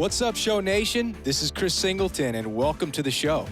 What's up, Show Nation? This is Chris Singleton, and welcome to the show.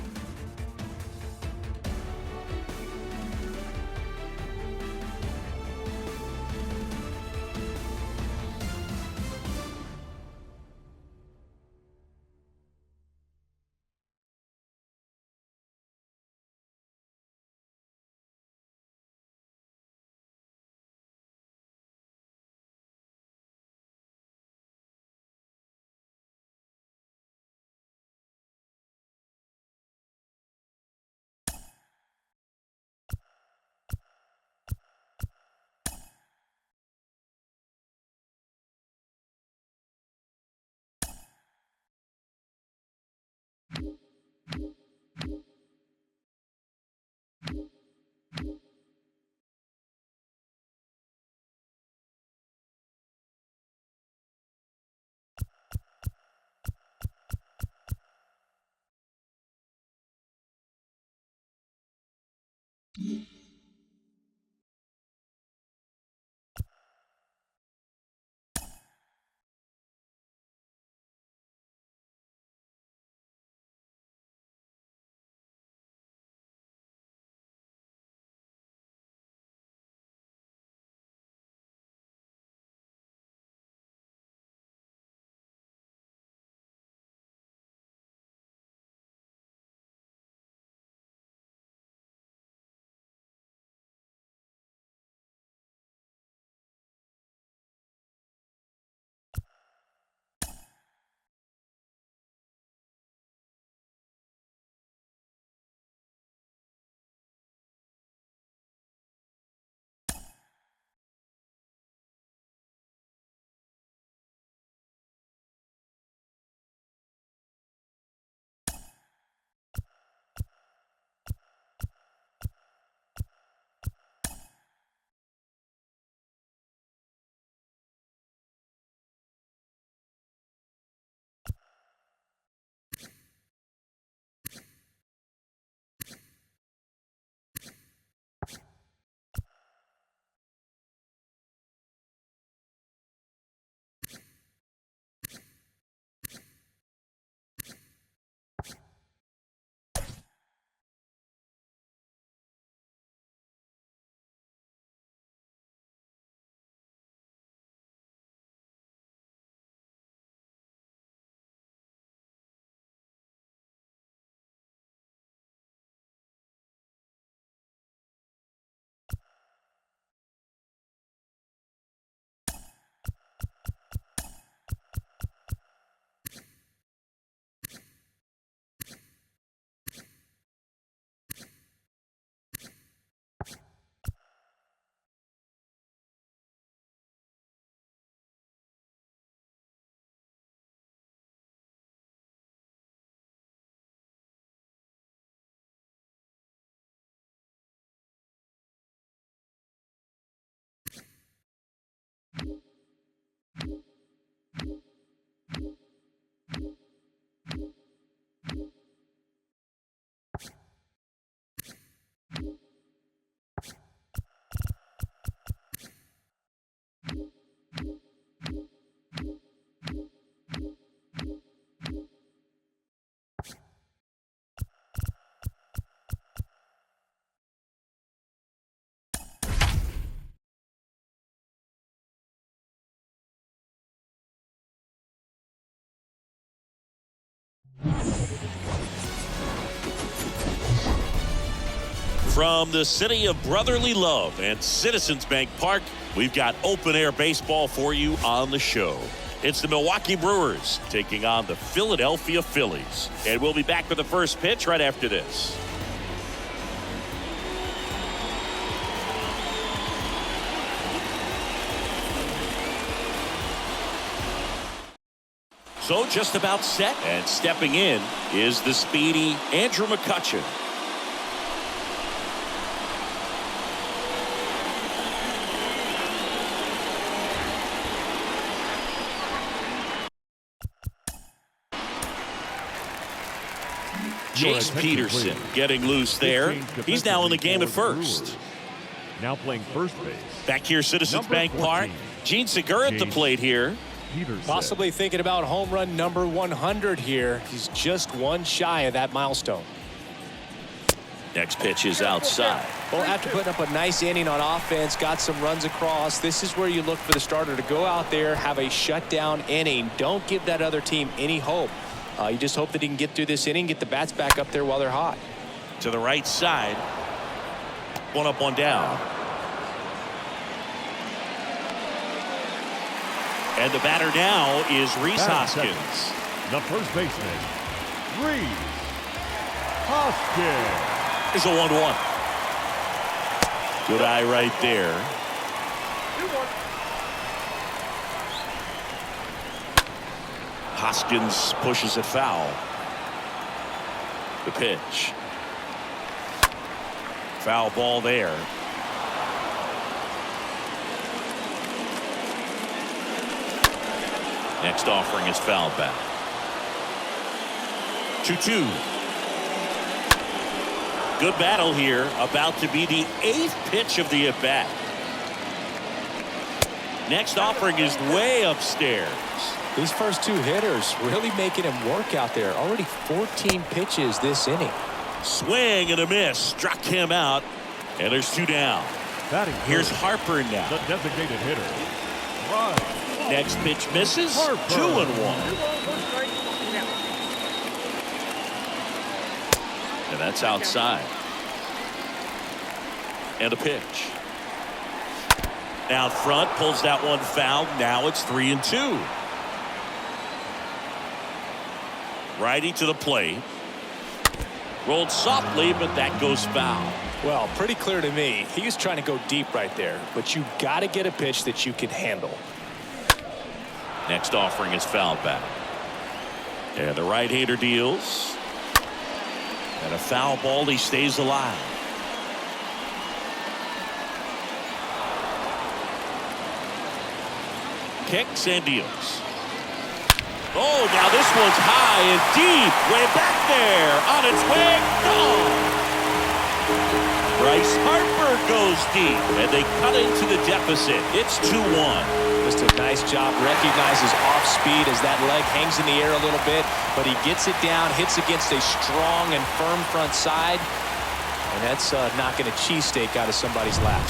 From the city of brotherly love and Citizens Bank Park, we've got open-air baseball for you on the show. It's the Milwaukee Brewers taking on the Philadelphia Phillies. And we'll be back with the first pitch right after this. So just about set, and stepping in is the speedy Andrew McCutchen. Jace Peterson getting loose there. He's now in the game at first. Now playing first base. Back here, Citizens Bank Park. Gene Segura at the plate here. Peterson. Possibly thinking about home run number 100 here. He's just one shy of that milestone. Next pitch is outside. Well, after putting up a nice inning on offense, got some runs across, this is where you look for the starter to go out there, have a shutdown inning. Don't give that other team any hope. You just hope that he can get through this inning, get the bats back up there while they're hot. To the right side. One up, one down. And the batter now is Rhys Hoskins. The first baseman, Rhys Hoskins. There's a 1-1. Good eye right there. Hoskins pushes it foul. The pitch. Foul ball there. Next offering is fouled back. 2-2. Good battle here. About to be the 8th pitch of the at-bat. Next offering is way upstairs. These first two hitters really making him work out there. Already 14 pitches this inning. Swing and a miss. Struck him out. And there's 2 down. Here's Harper now. The designated hitter. Right. Next pitch misses. Harper. 2-1. And that's outside. And a pitch. Out front, pulls that one foul. Now it's 3-2. Righty to the plate. Rolled softly, but that goes foul. Well, pretty clear to me. He was trying to go deep right there, but you got to get a pitch that you can handle. Next offering is fouled back. And the right-hander deals. And a foul ball, he stays alive. Kicks and deals. Oh, now this one's high and deep. Way back there. On its way. Gone. Bryce Harper goes deep. And they cut into the deficit. It's 2-1. Just a nice job. Recognizes off speed as that leg hangs in the air a little bit. But he gets it down. Hits against a strong and firm front side. And that's knocking a cheesesteak out of somebody's lap.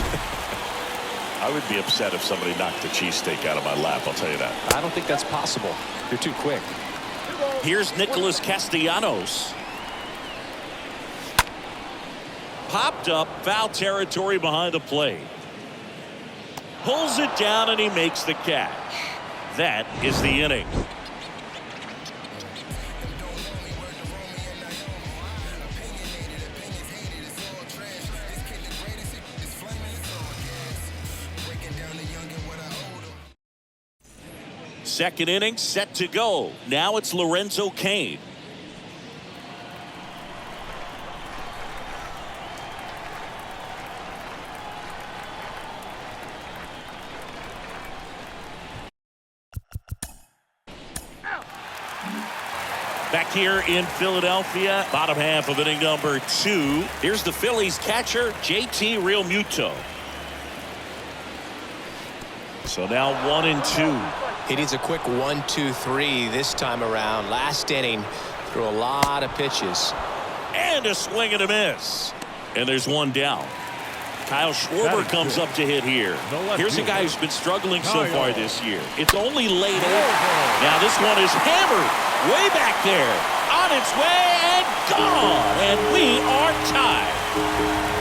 I would be upset if somebody knocked the cheesesteak out of my lap, I'll tell you that. I don't think that's possible. You're too quick. Here's Nicholas Castellanos. Popped up, foul territory behind the plate. Pulls it down and he makes the catch. That is the inning. Second inning set to go. Now it's Lorenzo Cain. Back here in Philadelphia, bottom half of inning number 2. Here's the Phillies catcher, JT Realmuto. So now 1-2. He needs a quick 1-2-3 this time around. Last inning, threw a lot of pitches. And a swing and a miss. And there's 1 down. Kyle Schwarber comes up to hit here. Here's a guy who's been struggling so far this year. It's only late. Now this one is hammered way back there. On its way and gone. And we are tied.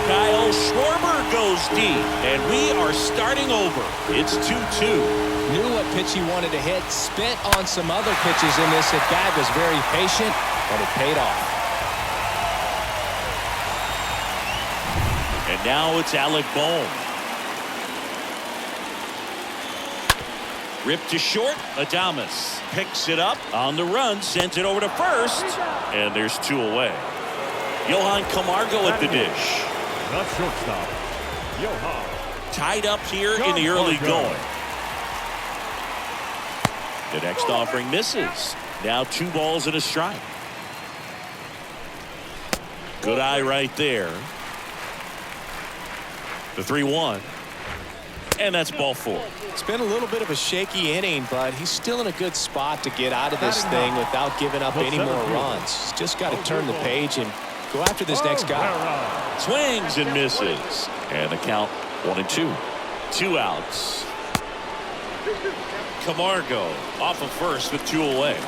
Kyle Schwarber goes deep. And we are starting over. It's 2-2. Knew what pitch he wanted to hit. Spent on some other pitches in this at bat. Was very patient, but it paid off. And now it's Alec Bohm. Ripped to short. Adames picks it up on the run. Sends it over to first. And there's 2 away. Johan Camargo at the dish. Not shortstop. Johan. Tied up here in the early going. The next offering misses. Now 2 balls and a strike. Good eye right there. The 3-1. And that's ball 4. It's been a little bit of a shaky inning, but he's still in a good spot to get out of this thing without giving up any more runs. He's just got to turn the page and go after this next guy. Swings and misses. And the count 1-2. 2 outs. Camargo off of first with 2 away.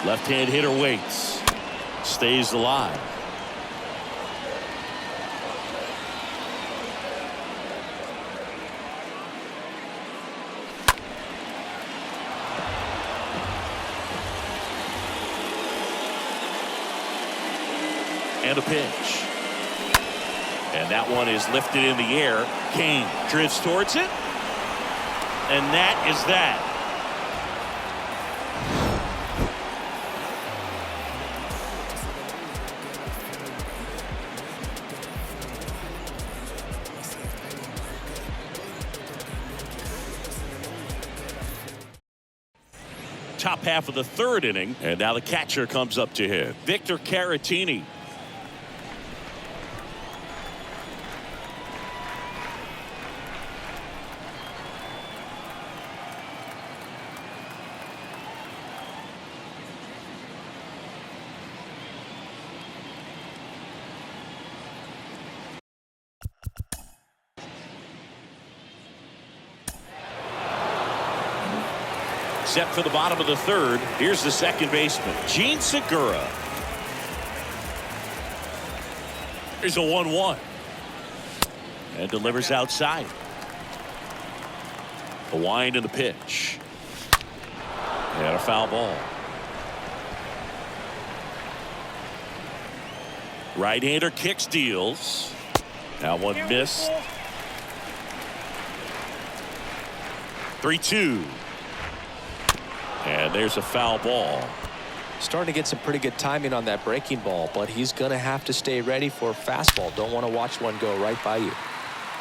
Left-hand hitter waits. Stays alive. And a pitch. And that one is lifted in the air. Kane drifts towards it. And that is that. Top half of the 3rd inning, and now the catcher comes up to hit. Victor Caratini. Set for the bottom of the 3rd. Here's the second baseman, Gene Segura. Here's a 1-1. And delivers outside. The wind and the pitch. And a foul ball. Right-hander kicks, deals. That one missed. 3-2. And there's a foul ball. Starting to get some pretty good timing on that breaking ball, but he's going to have to stay ready for a fastball. Don't want to watch one go right by you.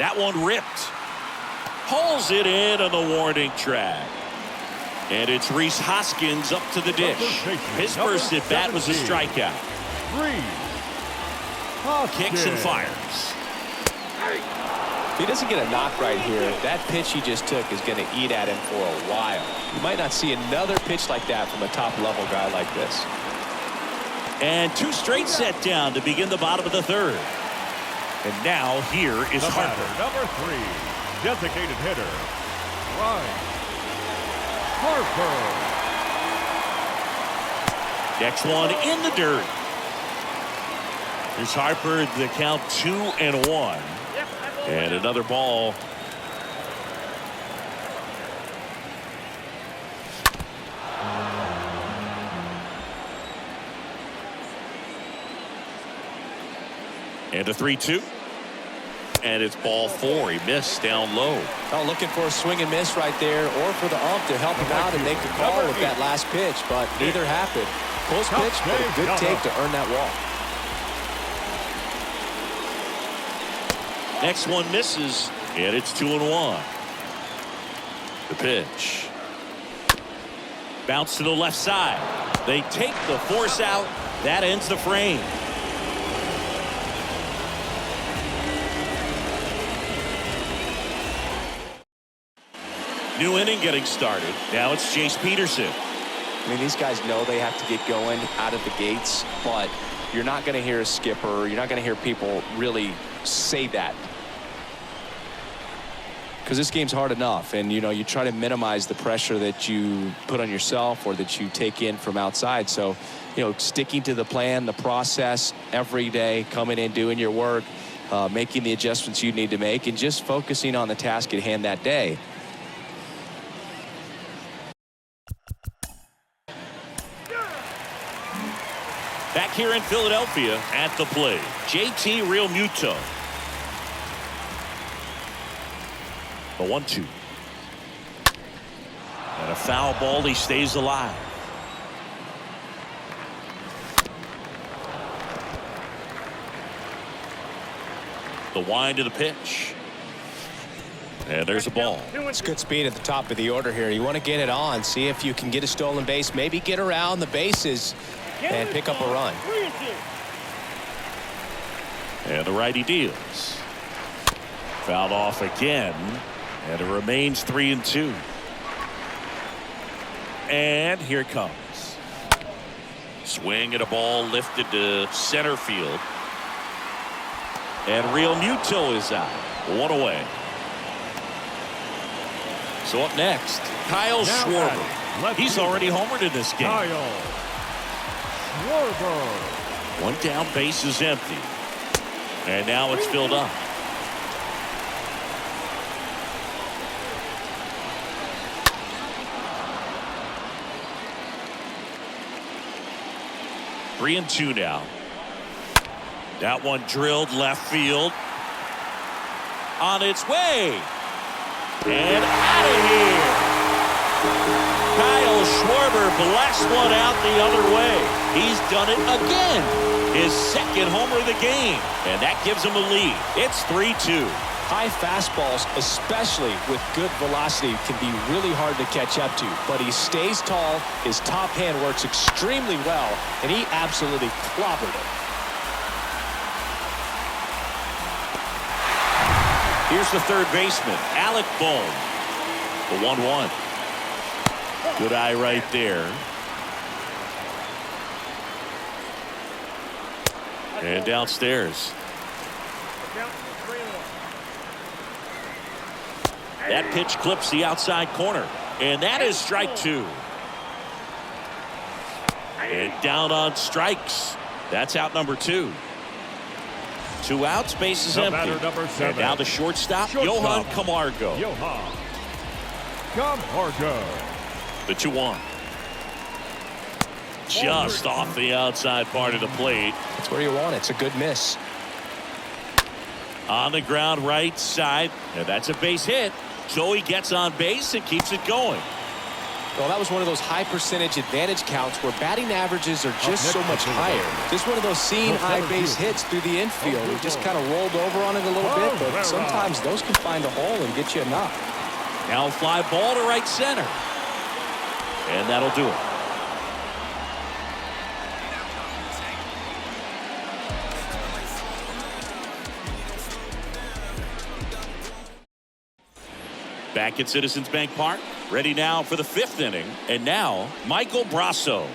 That one ripped. Pulls it in on the warning track. And it's Rhys Hoskins up to the dish. His first at bat was a strikeout. Kicks and fires. If he doesn't get a knock right here, that pitch he just took is going to eat at him for a while. You might not see another pitch like that from a top-level guy like this. And 2 straight set down to begin the bottom of the 3rd. And now here is Harper. Number 3, designated hitter, Ryan Harper. Next one in the dirt. Here's Harper, the count 2-1. And another ball. And a 3-2. And it's ball 4. He missed down low. Oh, looking for a swing and miss right there, or for the ump to help him out and make the call with that last pitch, but neither happened. Close pitch, but a good take to earn that walk. Next one misses, and it's 2-1. The pitch. Bounce to the left side. They take the force out. That ends the frame. New inning getting started. Now it's Chase Peterson. I mean, these guys know they have to get going out of the gates, but you're not going to hear a skipper. You're not going to hear people really say that. Because this game's hard enough, and you try to minimize the pressure that you put on yourself or that you take in from outside. So sticking to the plan, the process every day, coming in, doing your work, making the adjustments you need to make, and just focusing on the task at hand that day. Back here in Philadelphia at the plate, JT Realmuto. The 1-2. And a foul ball. He stays alive. The wind of the pitch. And there's a ball. It's good speed at the top of the order here. You want to get it on, see if you can get a stolen base, maybe get around the bases and pick up a run. And the righty deals. Fouled off again, and it remains 3-2. And here it comes. Swing and a ball lifted to center field. And Real Muto is out. One away. So up next, Kyle Schwarber. He's already homered in this game. Kyle Schwarber. One down, base is empty. And now it's filled up. Three and two now. That one drilled left field. On its way. And out of here. Kyle Schwarber blasts one out the other way. He's done it again. His second homer of the game. And that gives him a lead. It's 3-2. High fastballs, especially with good velocity, can be really hard to catch up to. But he stays tall. His top hand works extremely well. And he absolutely clobbered it. Here's the third baseman, Alec Bohm. The 1-1. Good eye right there. And downstairs. That pitch clips the outside corner. And that is strike two. And down on strikes. That's out number two. Two outs, base is empty. And now the shortstop, Johan Camargo. The 2-1. Just off the outside part of the plate. That's where you want it. It's a good miss. On the ground right side. And that's a base hit. So he gets on base and keeps it going. Well, that was one of those high percentage advantage counts where batting averages are just so much higher. Just one of those seeing high base hits through the infield. We just kind of rolled over on it a little bit, but sometimes those can find a hole and get you a knock. Now fly ball to right center. And that'll do it. Back at Citizens Bank Park, ready now for the fifth inning. And now, Michael Brasso.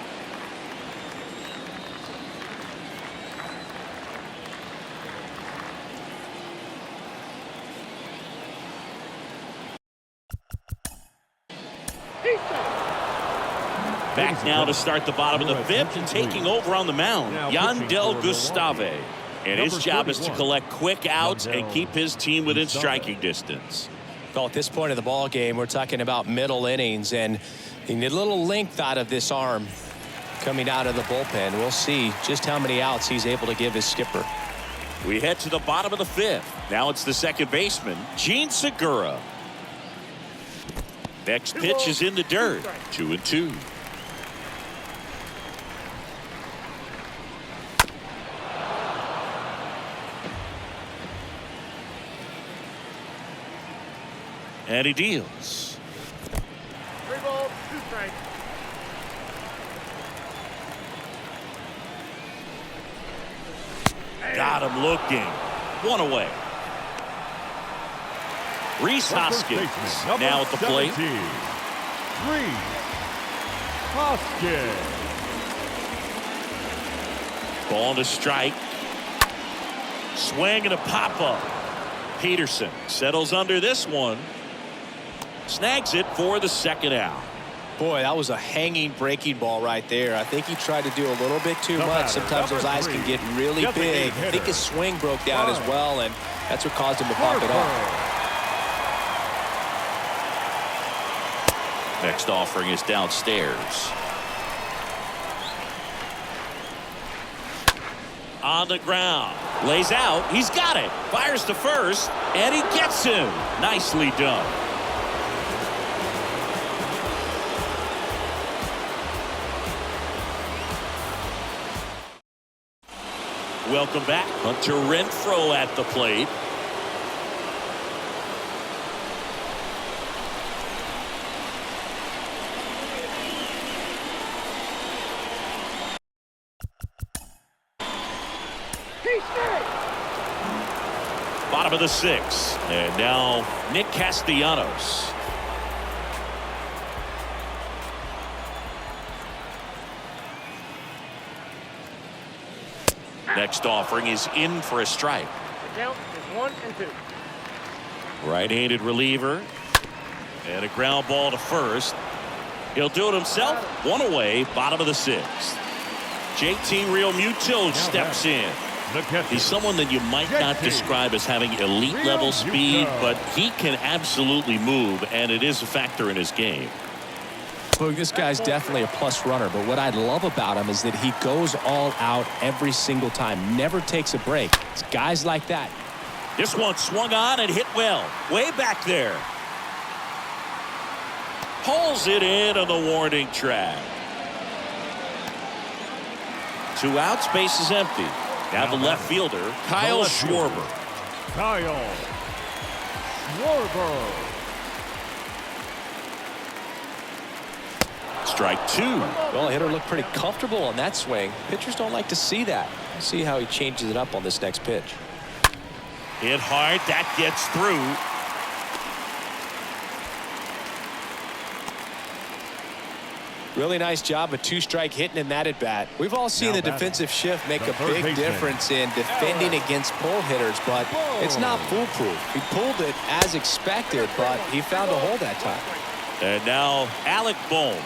Back now to start the bottom of the fifth and taking over on the mound, Yandel Gustave. And his job is to collect quick outs and keep his team within striking distance. Well, at this point of the ball game, we're talking about middle innings, and you need a little length out of this arm coming out of the bullpen. We'll see just how many outs he's able to give his skipper. We head to the bottom of the fifth. Now it's the second baseman, Gene Segura. Next pitch is in the dirt. 2-2. And he deals. 3 balls, 2 strikes. Got him looking. One away. Reese Hoskins now at the plate. Reese Hoskins. Ball to strike. Swing and a pop-up. Peterson settles under this one. Snags it for the second out. Boy, that was a hanging breaking ball right there. I think he tried to do a little bit too much. Sometimes those eyes can get really big. I think his swing broke down as well, and that's what caused him to pop it off. Next offering is downstairs. On the ground. Lays out. He's got it. Fires to first, and he gets him. Nicely done. Welcome back. Hunter Renfroe at the plate. Bottom of the 6th. And now Nick Castellanos. Next offering is in for a strike. The count is 1 and 2. Right-handed reliever. And a ground ball to first. He'll do it himself. One away. Bottom of the 6th. JT Realmuto steps in. He's someone that you might not describe as having elite level speed, but he can absolutely move, and it is a factor in his game. Look, this guy's definitely a plus runner, but what I love about him is that he goes all out every single time, never takes a break. It's guys like that. This one swung on and hit well, way back there. Pulls it in on the warning track. 2 outs, base is empty. Now the left fielder, Kyle Schwarber. Kyle Schwarber. Strike 2. Well, hitter looked pretty comfortable on that swing. Pitchers don't like to see that. We'll see how he changes it up on this next pitch. Hit hard. That gets through. Really nice job of 2-strike hitting in that at bat. We've all seen the defensive shift make a big difference in defending against pull hitters, but it's not foolproof. He pulled it as expected, but he found a hole that time. And now Alec Bohm.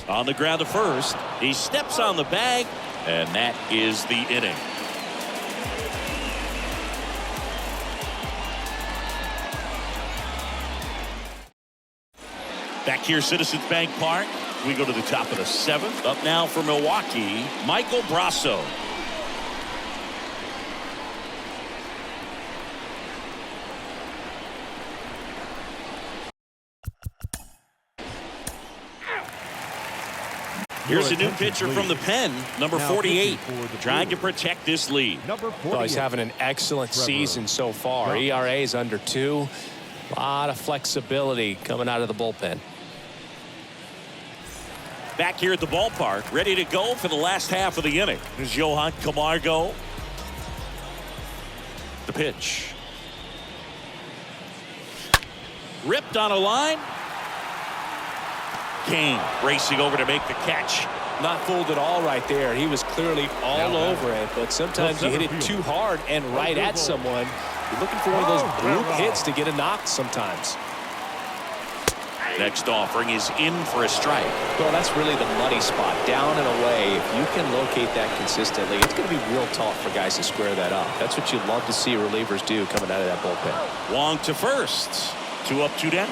On the ground to first. He steps on the bag, and that is the inning. Back here, Citizens Bank Park. We go to the top of the 7th. Up now for Milwaukee, Michael Brasso. Here's a new pitcher from the pen, number 48, trying to protect this lead. Well, he's having an excellent season so far. ERA is under 2. A lot of flexibility coming out of the bullpen. Back here at the ballpark, ready to go for the last half of the inning. There's Johan Camargo. The pitch. Ripped on a line. Kane racing over to make the catch. Not fooled at all right there. He was clearly all over it, but sometimes you hit it too hard and right at someone. You're looking for one of those group hits to get a knock sometimes. Next offering is in for a strike. Well, that's really the money spot, down and away. If you can locate that consistently, it's going to be real tough for guys to square that up. That's what you'd love to see relievers do coming out of that bullpen. Wong to first. 2 up, 2 down.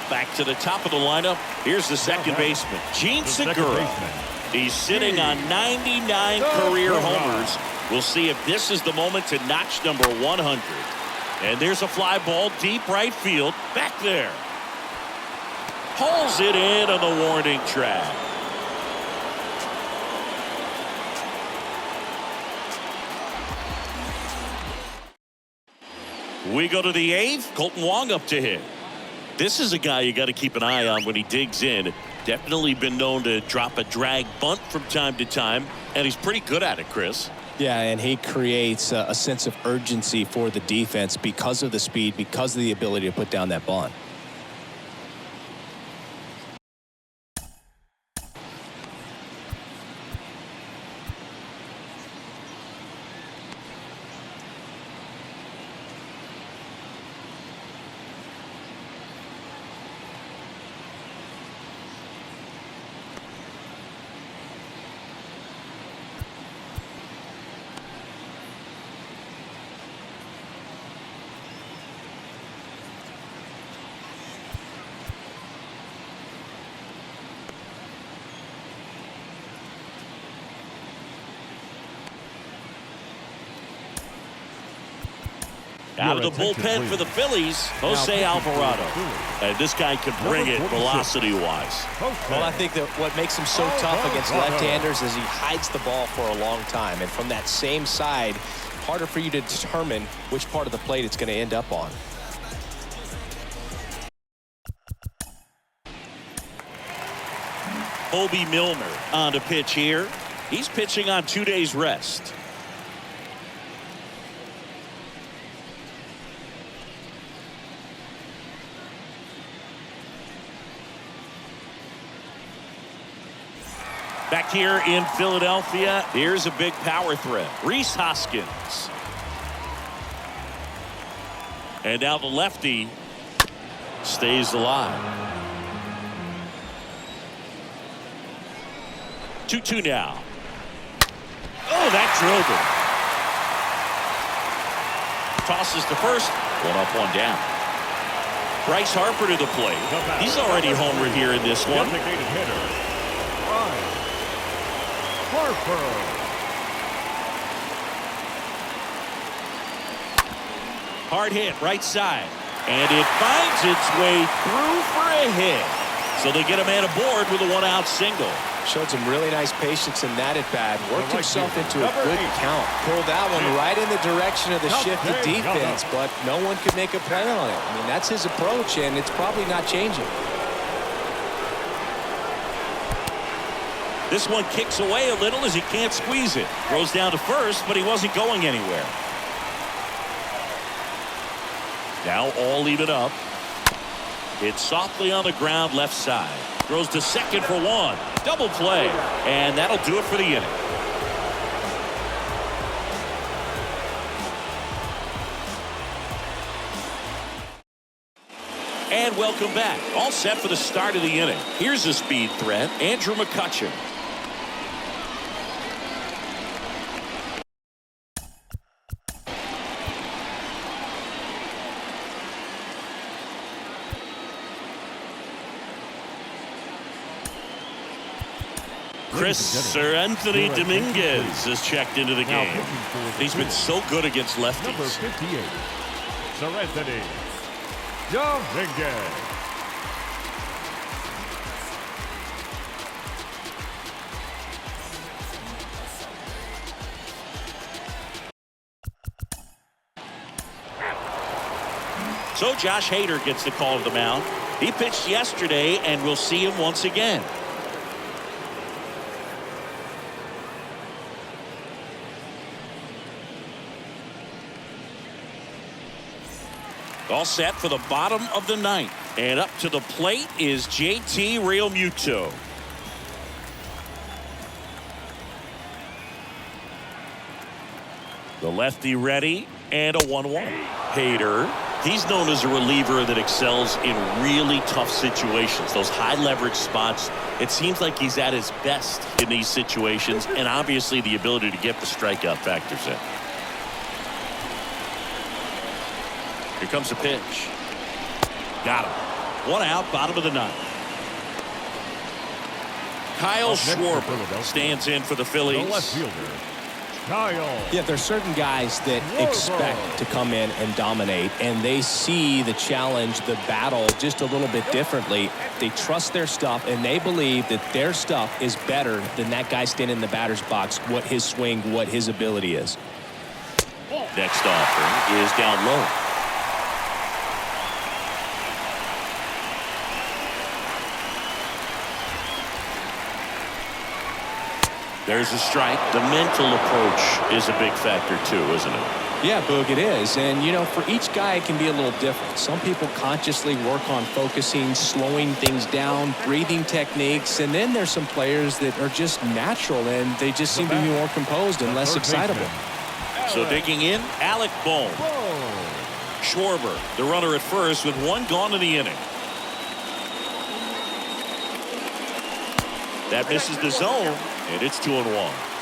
Back to the top of the lineup. Here's the second baseman, Gene Segura. He's sitting on 99 career homers. We'll see if this is the moment to notch number 100. And there's a fly ball deep right field. Back there. Pulls it in on the warning track. We go to the 8th. Colton Wong up to hit. This is a guy you got to keep an eye on when he digs in. Definitely been known to drop a drag bunt from time to time, and he's pretty good at it, Chris. Yeah, and he creates a sense of urgency for the defense because of the speed, because of the ability to put down that bunt. Out of the bullpen for the Phillies, Jose Alvarado. And this guy can bring it velocity-wise. Well, I think that what makes him so tough against left-handers is he hides the ball for a long time. And from that same side, harder for you to determine which part of the plate it's going to end up on. Obi Milner on to pitch here. He's pitching on 2 days rest. Back here in Philadelphia, here's a big power threat. Rhys Hoskins. And now the lefty stays alive. 2-2 now. Oh, that drilled him. Tosses to first. 1 up, 1 down. Bryce Harper to the plate. He's already homered here in this one. Designated hitter, Bryce Harper. Hard hit, right side. And it finds its way through for a hit. So they get a man aboard with a 1-out single. Showed some really nice patience in that at bat. Worked himself into a good count. Pulled that one right in the direction of the shifted defense, but no one could make a play on it. I mean, that's his approach, and it's probably not changing. This one kicks away a little as he can't squeeze it. Throws down to first, but he wasn't going anywhere. Now all even up. It's softly on the ground left side. Throws to second for 1. Double play. And that'll do it for the inning. And welcome back. All set for the start of the inning. Here's a speed threat. Andrew McCutchen. Sir Anthony Dominguez has checked into the game. He's been so good against lefties. Number 58, Sir Anthony Dominguez. So Josh Hader gets the call to the mound. He pitched yesterday, and we'll see him once again. All set for the bottom of the 9th. And up to the plate is JT Realmuto. The lefty ready, and a 1-1. Hader, he's known as a reliever that excels in really tough situations. Those high leverage spots, it seems like he's at his best in these situations, and obviously the ability to get the strikeout factors in. Here comes the pitch. Got him. 1 out, bottom of the 9th. Kyle Schwarber stands in for the Phillies. The left fielder, Kyle. Yeah, there's certain guys that expect to come in and dominate, and they see the challenge, the battle just a little bit differently. They trust their stuff, and they believe that their stuff is better than that guy standing in the batter's box, what his swing, what his ability is. Next offering is down low. There's a strike. The mental approach is a big factor too, isn't it? Yeah, Boog, it is. And, you know, for each guy, it can be a little different. Some people consciously work on focusing, slowing things down, breathing techniques. And then there's some players that are just natural, and they just seem to be more composed and less excitable. So digging in, Alec Bohm. Schwarber, the runner at first with 1 gone in the inning. That misses the zone, and it's 2-1.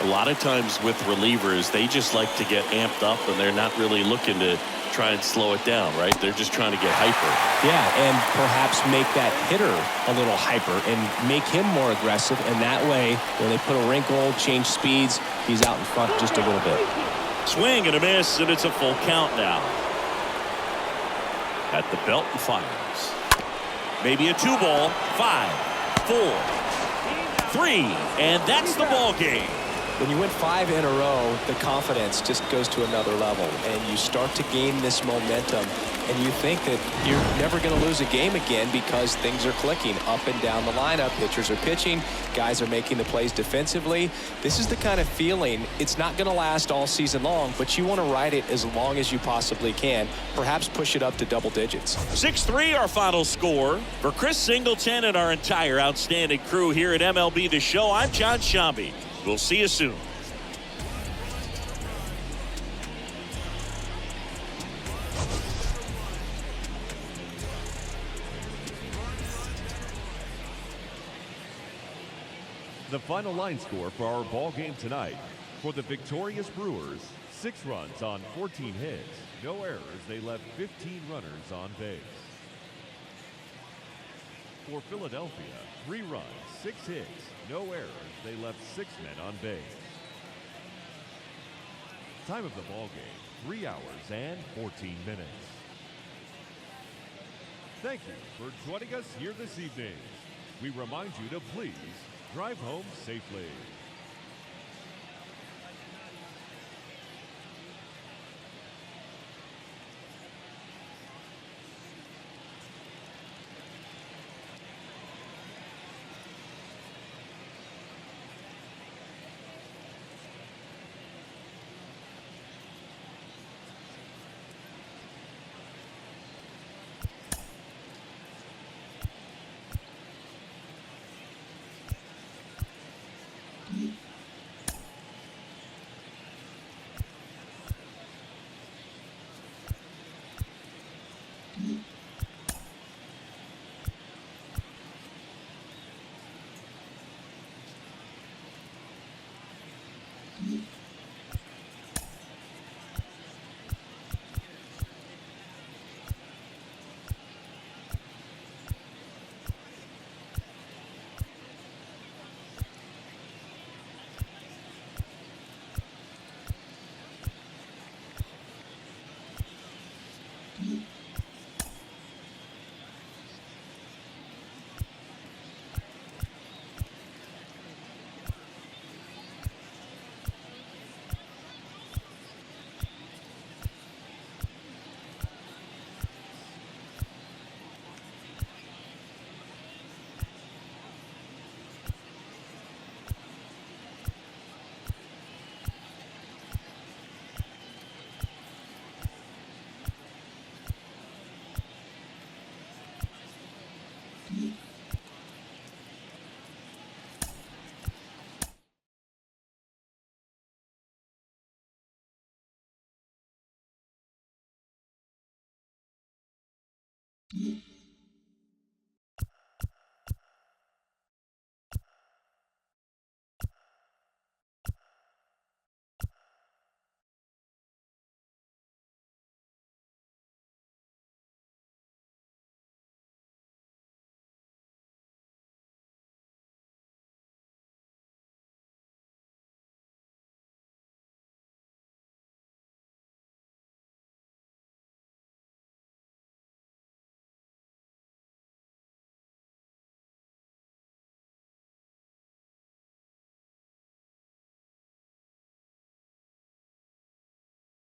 A lot of times with relievers, they just like to get amped up, and they're not really looking to try and slow it down, right? They're just trying to get hyper. Yeah, and perhaps make that hitter a little hyper and make him more aggressive. And that way, when they put a wrinkle, change speeds, he's out in front just a little bit. Swing and a miss, and it's a full count now. At the belt and fires. Maybe a 2-ball. 5, 4, 3, and that's the ball game. When you win 5 in a row, the confidence just goes to another level, and you start to gain this momentum, and you think that you're never going to lose a game again because things are clicking up and down the lineup. Pitchers are pitching. Guys are making the plays defensively. This is the kind of feeling, it's not going to last all season long, but you want to ride it as long as you possibly can. Perhaps push it up to double digits. 6-3 our final score. For Chris Singleton and our entire outstanding crew here at MLB The Show, I'm John Shambi. We'll see you soon. The final line score for our ball game tonight. For the victorious Brewers, 6 runs on 14 hits. No errors. They left 15 runners on base. For Philadelphia, 3 runs, 6 hits. No errors. They left 6 men on base. Time of the ball game, 3 hours and 14 minutes. Thank you for joining us here this evening. We remind you to please drive home safely. Mm-hmm.